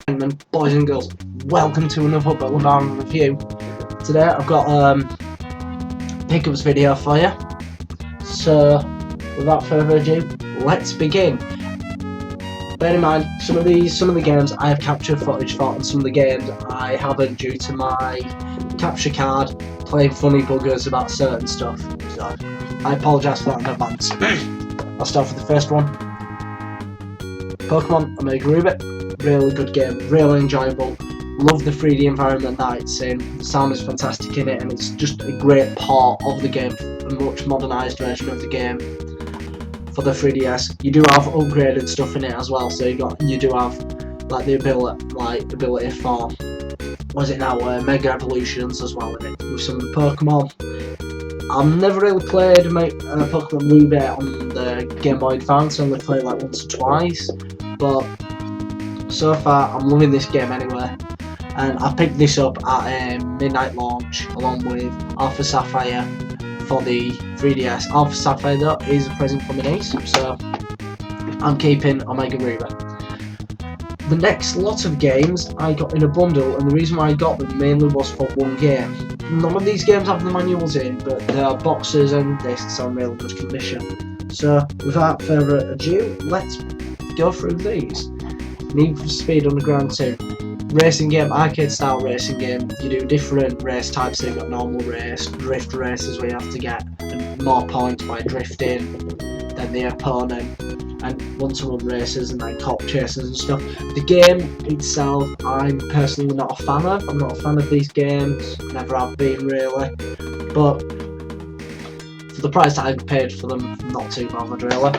gentlemen, boys and girls, welcome to another Bulletmarv review. Today I've got pickups video for you. So without further ado, let's begin. Bear in mind, some of the games I have captured footage for, and some of the games I haven't due to my capture card playing funny buggers about certain stuff. So I apologise for that in advance. I'll start with the first one. Pokemon Omega Ruby. Really good game, really enjoyable. Love the 3D environment that it's in. The sound is fantastic in it, and it's just a great part of the game, a much modernised version of the game for the 3DS. You do have upgraded stuff in it as well, so you do have like the ability for Mega Evolutions as well in it with some of the Pokemon. I've never really played Pokemon Ruby on the Game Boy Advance. I only played like once or twice, but so far I'm loving this game anyway, and I picked this up at a midnight launch along with Alpha Sapphire for the 3DS. Alpha Sapphire though is a present from my niece, so I'm keeping Omega Ruby. The next lot of games I got in a bundle, and the reason why I got them mainly was for one game. None of these games have the manuals in, but their boxes and discs are in really good condition. So without further ado, let's go through these. Need for Speed Underground 2. Racing game, arcade style racing game. You do different race types, so you've got normal race, drift races where you have to get more points by drifting than the opponent, and one-to-one races and then cop chases and stuff. The game itself, I'm personally not a fan of. I'm not a fan of these games, never have been really, but for the price that I paid for them, not too bothered really.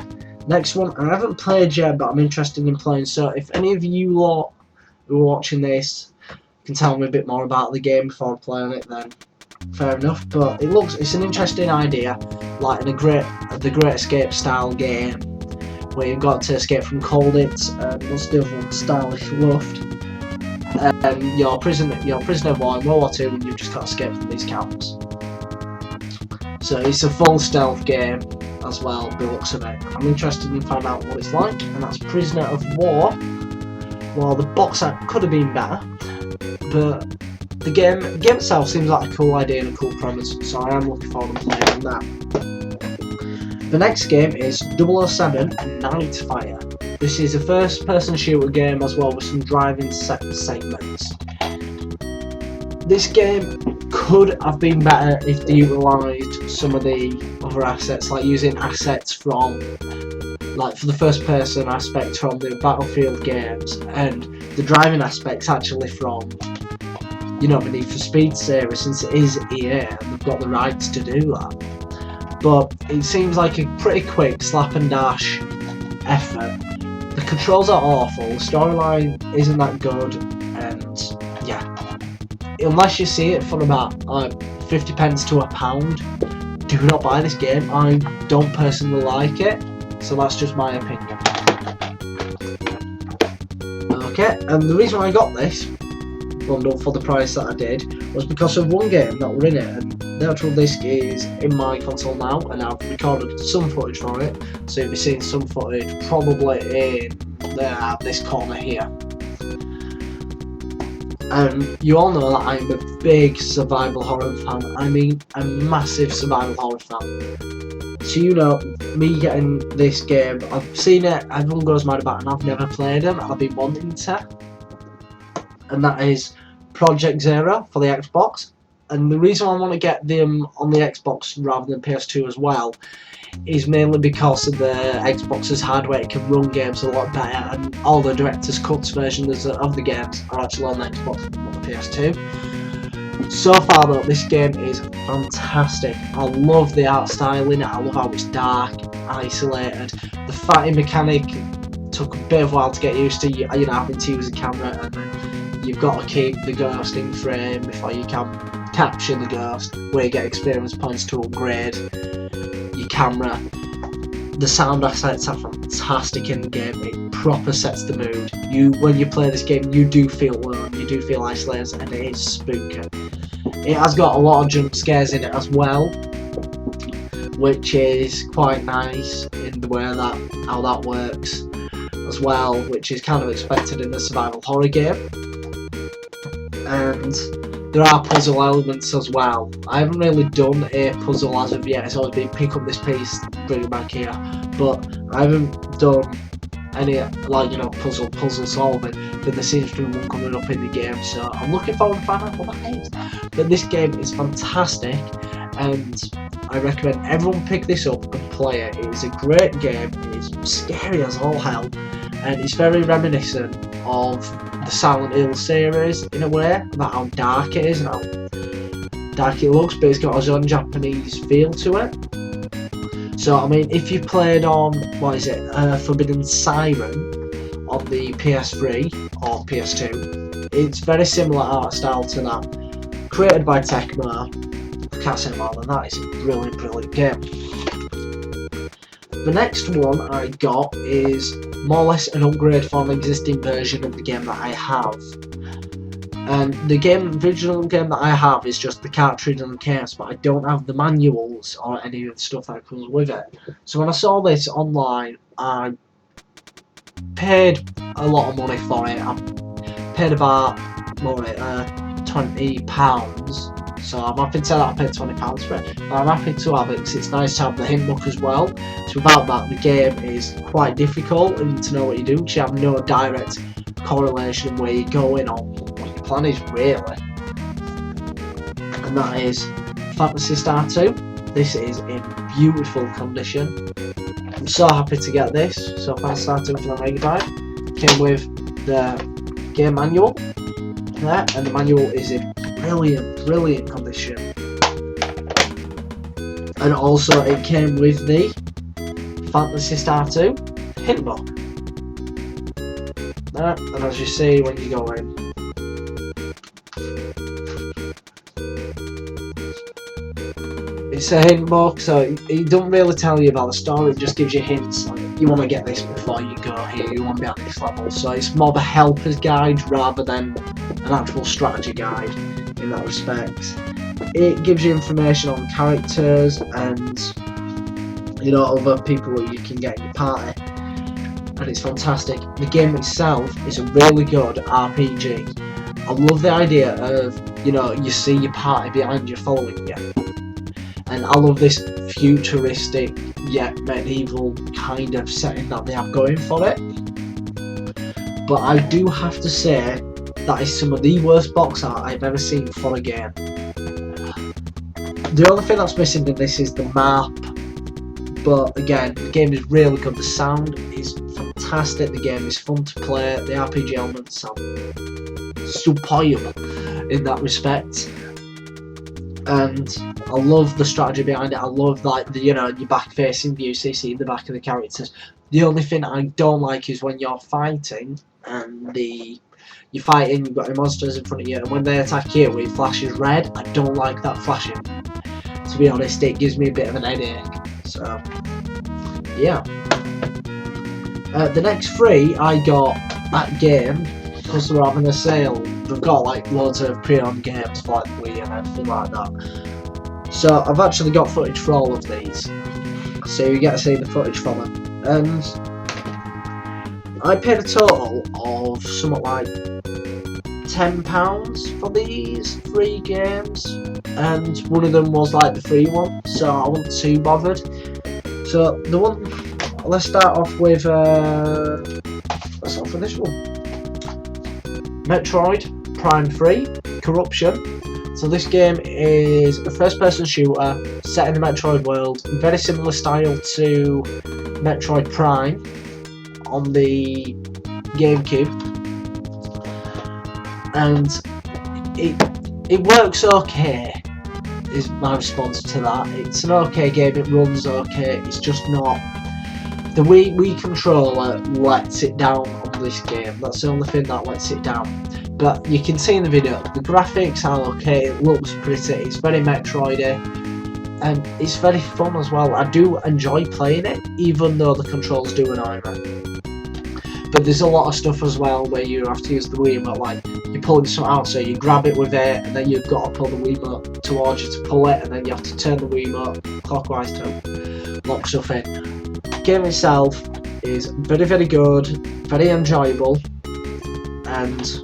Next one, I haven't played yet, but I'm interested in playing, so if any of you lot who are watching this can tell me a bit more about the game before playing it, then fair enough. But it's an interesting idea, like in the Great Escape style game, where you've got to escape from Colditz and what's the other one, Stylish Luft. You're a prisoner of war in World War II, and you've just got to escape from these camps. So it's a full stealth game as well, the looks of it. I'm interested in finding out what it's like, and that's Prisoner of War. Well, the box art could have been better, but the game itself seems like a cool idea and a cool premise, so I am looking forward to playing on that. The next game is 007 Nightfire. This is a first-person shooter game as well with some driving segments. This game could have been better if they utilised some of the other assets, like using assets from, like for the first person aspect from the Battlefield games, and the driving aspects actually from, the Need for Speed series, since it is EA and they've got the rights to do that. But it seems like a pretty quick slap and dash effort. The controls are awful, the storyline isn't that good, and yeah. Unless you see it for about 50 pence to £1, do not buy this game. I don't personally like it, so that's just my opinion. Okay, and the reason I got this bundle for the price that I did was because of one game that were in it, and the actual disc is in my console now, and I've recorded some footage for it, so you'll be seeing some footage probably in this corner here. You all know that I'm a big survival horror fan. I mean, a massive survival horror fan. So me getting this game, I've seen it, everyone goes mad about it, and I've never played them, and I've been wanting to. And that is Project Zero for the Xbox. And the reason I want to get them on the Xbox rather than PS2 as well is mainly because of the Xbox's hardware. It can run games a lot better, and all the director's cuts versions of the games are actually on the Xbox, not the PS2. So far though, this game is fantastic. I love the art style in it, I love how it's dark, isolated. The fighting mechanic took a bit of a while to get used to, having to use a camera, and then you've got to keep the ghost in frame before you can capture the ghost, where you get experience points to upgrade your camera. The sound assets are fantastic in the game. It proper sets the mood. When you play this game, you do feel alone, you do feel isolated, and it is spooky. It has got a lot of jump scares in it as well, which is quite nice in the way how that works. as well, which is kind of expected in a survival horror game. And there are puzzle elements as well. I haven't really done a puzzle as of yet. It's always been pick up this piece, bring it back here. But I haven't done any, like, you know, puzzle solving. But there seems to be one coming up in the game, so I'm looking forward to finding out what that is. But this game is fantastic, and I recommend everyone pick this up and play it. It is a great game. It is scary as all hell, and it's very reminiscent of the Silent Hill series in a way, about how dark it is and how dark it looks, but it's got its own Japanese feel to it. So I mean, if you played on, what is it, Forbidden Siren on the PS3 or PS2, it's very similar art style to that, created by Tecmo. I can't say more than that. It's a brilliant game. The next one I got is more or less an upgrade from an existing version of the game that I have. And the original game that I have is just the cartridge and the case, but I don't have the manuals or any of the stuff that comes with it. So when I saw this online, I paid a lot of money for it. I paid about £20. So I'm happy to say that I paid £20 for it, but I'm happy to have it because it's nice to have the hint book as well. So without that, the game is quite difficult and to know what you do, because you have no direct correlation where you're going or what your plan is really. And that is Phantasy Star 2. This is in beautiful condition. I'm so happy to get this. So Phantasy Star 2 for the Mega Drive came with the game manual there, and the manual is in brilliant condition. And also it came with the Phantasy Star 2 hint book. And as you see when you go in, it's a hint book, so it doesn't really tell you about the story, it just gives you hints like, you want to get this before you go here, you want to be at this level. So it's more of a helper's guide rather than an actual strategy guide in that respect. It gives you information on characters and, you know, other people that you can get in your party, and it's fantastic. The game itself is a really good RPG. I love the idea of, you know, you see your party behind you following you, and I love this futuristic yet medieval kind of setting that they have going for it. But I do have to say that is some of the worst box art I've ever seen for a game. The only thing that's missing in this is the map, but again, the game is really good. The sound is fantastic, the game is fun to play, the RPG elements are superb in that respect, and I love the strategy behind it. I love, like, the, you know, your back facing view, so you see the back of the characters. The only thing I don't like is when you're fighting and you're fighting, you've got your monsters in front of you, and when they attack you, it flashes red. I don't like that flashing. To be honest, it gives me a bit of an headache. So, yeah. The next three I got at game because they were having a sale. They've got like loads of pre-owned games for like Wii and everything like that. So I've actually got footage for all of these, so you get to see the footage from them. And I paid a total of somewhat like £10 for these 3 games, and one of them was like the free one, so I wasn't too bothered. So the one, let's start off with this one, Metroid Prime 3 Corruption. So this game is a first-person shooter set in the Metroid world, very similar style to Metroid Prime on the GameCube, and it works okay, is my response to that. It's an okay game, it runs okay, it's just not, the Wii controller lets it down on this game. That's the only thing that lets it down. But you can see in the video, the graphics are okay, it looks pretty, it's very Metroidy, and it's very fun as well. I do enjoy playing it, even though the controls do annoy me. But there's a lot of stuff as well where you have to use the Wiimote, like you're pulling something out, so you grab it with it, and then you've got to pull the Wiimote towards you to pull it, and then you have to turn the Wiimote clockwise to lock stuff in. The game itself is very, very good, very enjoyable, and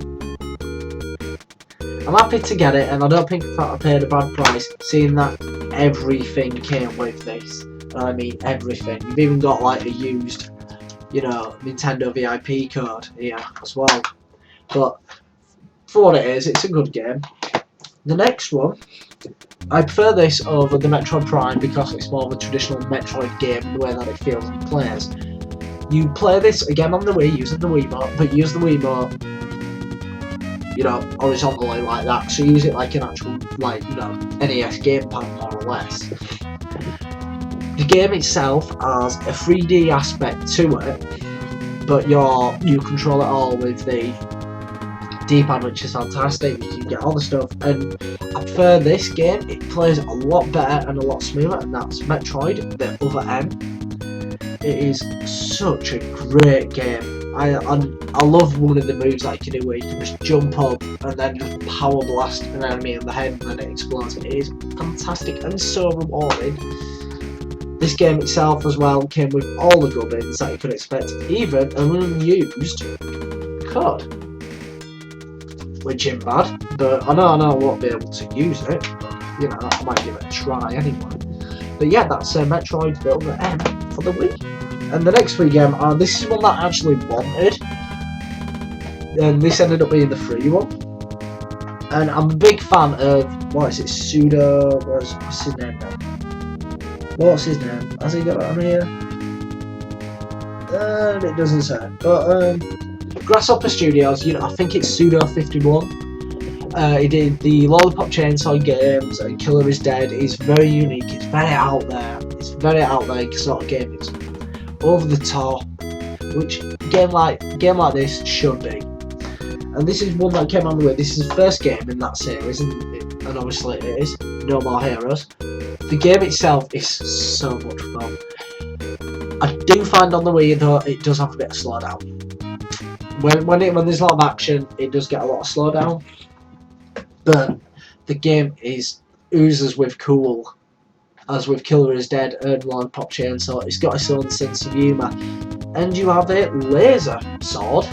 I'm happy to get it, and I don't think I paid a bad price, seeing that everything came with this. I mean everything. You've even got like a used, you know, Nintendo VIP code here as well. But for what it is, it's a good game. The next one, I prefer this over the Metroid Prime because it's more of a traditional Metroid game in the way that it feels and plays. You play this again on the Wii using the Wiimote, but use the Wiimote, you know, horizontally like that. So use it like an actual, like, you know, NES gamepad more or less. The game itself has a 3D aspect to it, but you control it all with the D-pad, which is fantastic. You can get all the stuff, and I prefer this game. It plays a lot better and a lot smoother, and that's Metroid, the other M. It is such a great game. I love one of the moves that you can do where you can just jump up and then just power blast an enemy in the head and then it explodes. It is fantastic and so rewarding. This game itself as well came with all the gubbins that you could expect, even an unused code, which isn't bad, but I know I won't be able to use it, but you know, I might give it a try anyway. But yeah, that's Metroid the other M for the Wii. And the next Wii game, this is one that I actually wanted, and this ended up being the free one. And I'm a big fan of, what is it, what's his name now? What's his name? Has he got it on here? It doesn't say. But Grasshopper Studios, you know, I think it's Sudo51. He did the Lollipop Chainsaw games, and Killer is Dead. It's very unique. It's very out there. It's very out there sort of game. It's over the top, which game like this should be. And this is one that came on the way. This is the first game in that series, and obviously it is No More Heroes. The game itself is so much fun. I do find on the Wii though it does have a bit of slowdown. When there's a lot of action, it does get a lot of slowdown. But the game oozes with cool, as with Killer is Dead and Lollipop Chainsaw. It's got its own sense of humour. And you have a laser sword.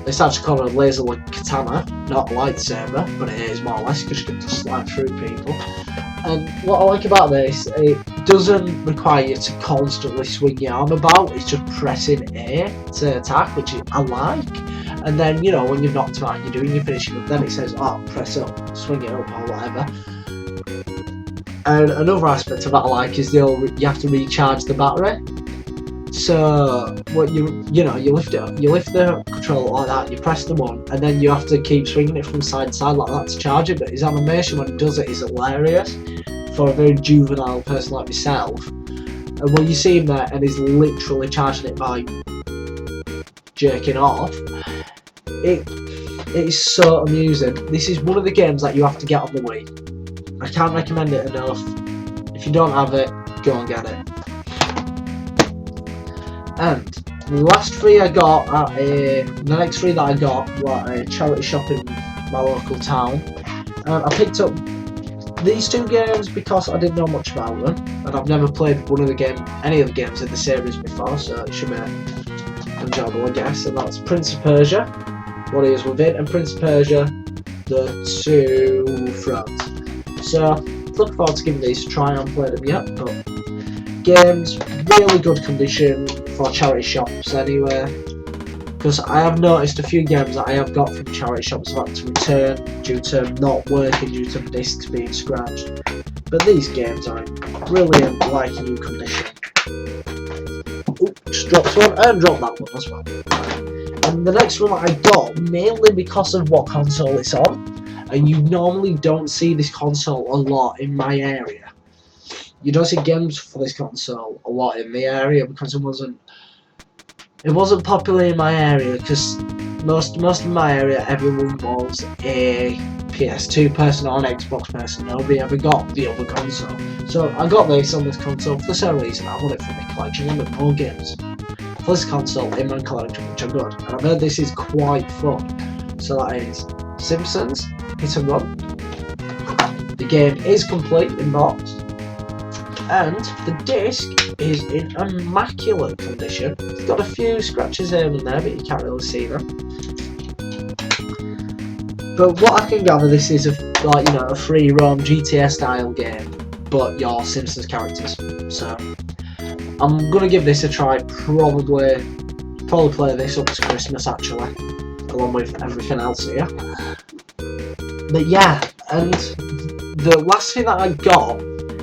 It's actually called a laser katana, not a lightsaber, but it is more or less because you can just slide through people. And what I like about this, it doesn't require you to constantly swing your arm about. It's just pressing A to attack, which I like. And then, you know, when you've knocked him out and you're doing your finishing up, then it says, oh, press up, swing it up or whatever. And another aspect of that I like is you have to recharge the battery. So what you lift it up, you lift the controller like that, you press the one, and then you have to keep swinging it from side to side like that to charge it. But his animation when he does it is hilarious for a very juvenile person like myself. And when you see him there and he's literally charging it by jerking off, it is so amusing. This is one of the games that you have to get on the Wii. I can't recommend it enough. If you don't have it, go and get it. And the last three I got the next three that I got were at a charity shop in my local town. And I picked up these two games because I didn't know much about them, and I've never played any of the games in the series before, so it should be enjoyable, I guess. And that's Prince of Persia, What Is Within, and Prince of Persia, The Two Thrones. So looking forward to giving these a try. I haven't played them yet, but games, really good condition for charity shops anyway, because I have noticed a few games that I have got from charity shops I've had to return due to not working, due to the discs being scratched. But these games are in brilliant, like new condition. Ooh, just dropped one and dropped that one as well. And the next one that I got, mainly because of what console it's on, and you normally don't see this console a lot in my area. You don't see games for this console a lot in the area because it wasn't popular in my area, because most of my area everyone was a PS2 person or an Xbox person. Nobody ever got the other console. So I got this on this console for the same reason. I want it for my collection. I want more games for this console in my collection, which are good. And I've heard this is quite fun. So that is Simpsons Hit and Run. The game is complete in box. And the disc is in immaculate condition. It's got a few scratches here and there, but you can't really see them. But what I can gather, this is a free roam GTA style game, but your Simpsons characters. So I'm gonna give this a try. Probably play this up to Christmas actually, along with everything else here. But yeah, and the last thing that I got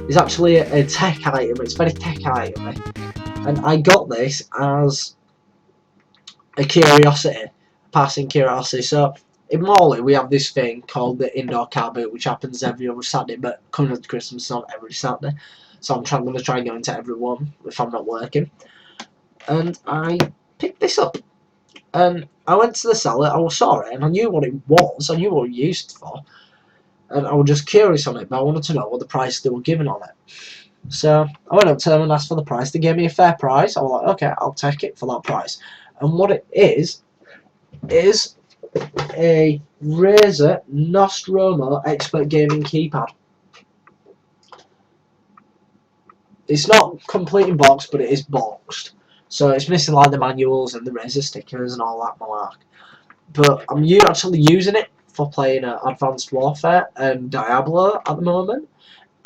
is actually a tech item. It's very tech item, and I got this as a curiosity, passing curiosity. So in Morley we have this thing called the indoor car boot, which happens every other Saturday, but coming up to Christmas it's not every Saturday. So I'm going to try going to every one if I'm not working. And I picked this up, and I went to the seller. I saw it and I knew what it was. I knew what it was used for, and I was just curious on it. But I wanted to know what the price they were giving on it. So I went up to them and asked for the price. They gave me a fair price. I was like, okay, I'll take it for that price. And what it is a Razer Nostromo Expert Gaming keypad. It's not complete in box, but it is boxed. So it's missing like the manuals and the Razer stickers and all that malark. But I'm actually using it for playing Advanced Warfare and Diablo at the moment,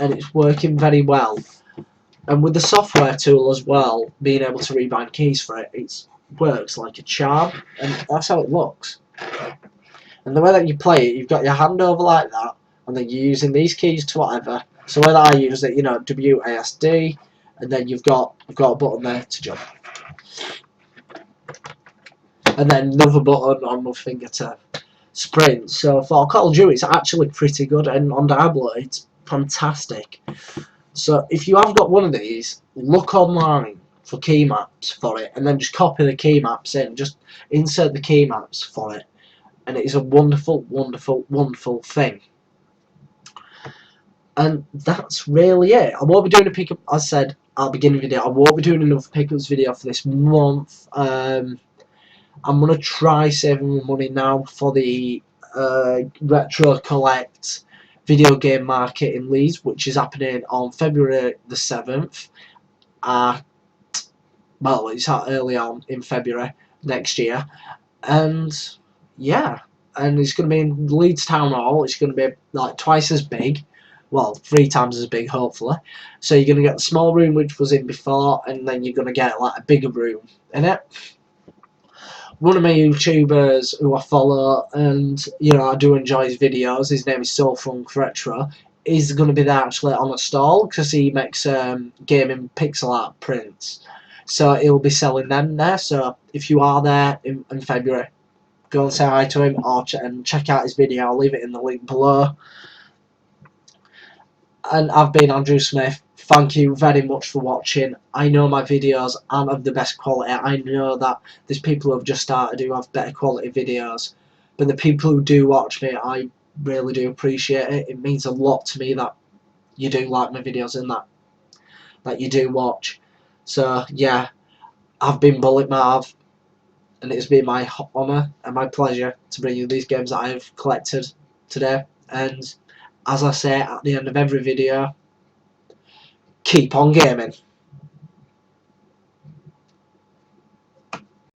and it's working very well. And with the software tool as well, being able to rebind keys for it, it works like a charm, and that's how it looks. And the way that you play it, you've got your hand over like that, and then you're using these keys to whatever. So the way that I use it, WASD, and then you've got a button there to jump, and then another button on my finger to sprint. So for Call of Duty, it's actually pretty good, and on Diablo, it's fantastic. So if you have got one of these, look online for key maps for it, and then just copy the key maps in, just insert the key maps for it, and it is a wonderful, wonderful, wonderful thing. And that's really it. I won't be doing a pickup, as I said at the beginning of the video, I won't be doing another pickups video for this month. I'm going to try saving money now for the Retro Collect video game market in Leeds, which is happening on February the 7th. Well, it's early on in February next year. And yeah, and it's going to be in Leeds Town Hall. It's going to be like twice as big. Well, 3 times as big, hopefully. So you're going to get the small room which was in before, and then you're going to get like a bigger room in it. One of my YouTubers who I follow, and I do enjoy his videos, his name is SoFunk Retro, is going to be there actually on a stall because he makes gaming pixel art prints. So he'll be selling them there. So if you are there in February, go and say hi to him and check out his video. I'll leave it in the link below. And I've been Andrew Smith. Thank you very much for watching. I know my videos aren't of the best quality. I know that there's people who have just started who have better quality videos. But the people who do watch me, I really do appreciate it. It means a lot to me that you do like my videos and that you do watch. So yeah, I've been Bulletmarv, and it's been my honour and my pleasure to bring you these games that I've collected today. And as I say at the end of every video, keep on gaming.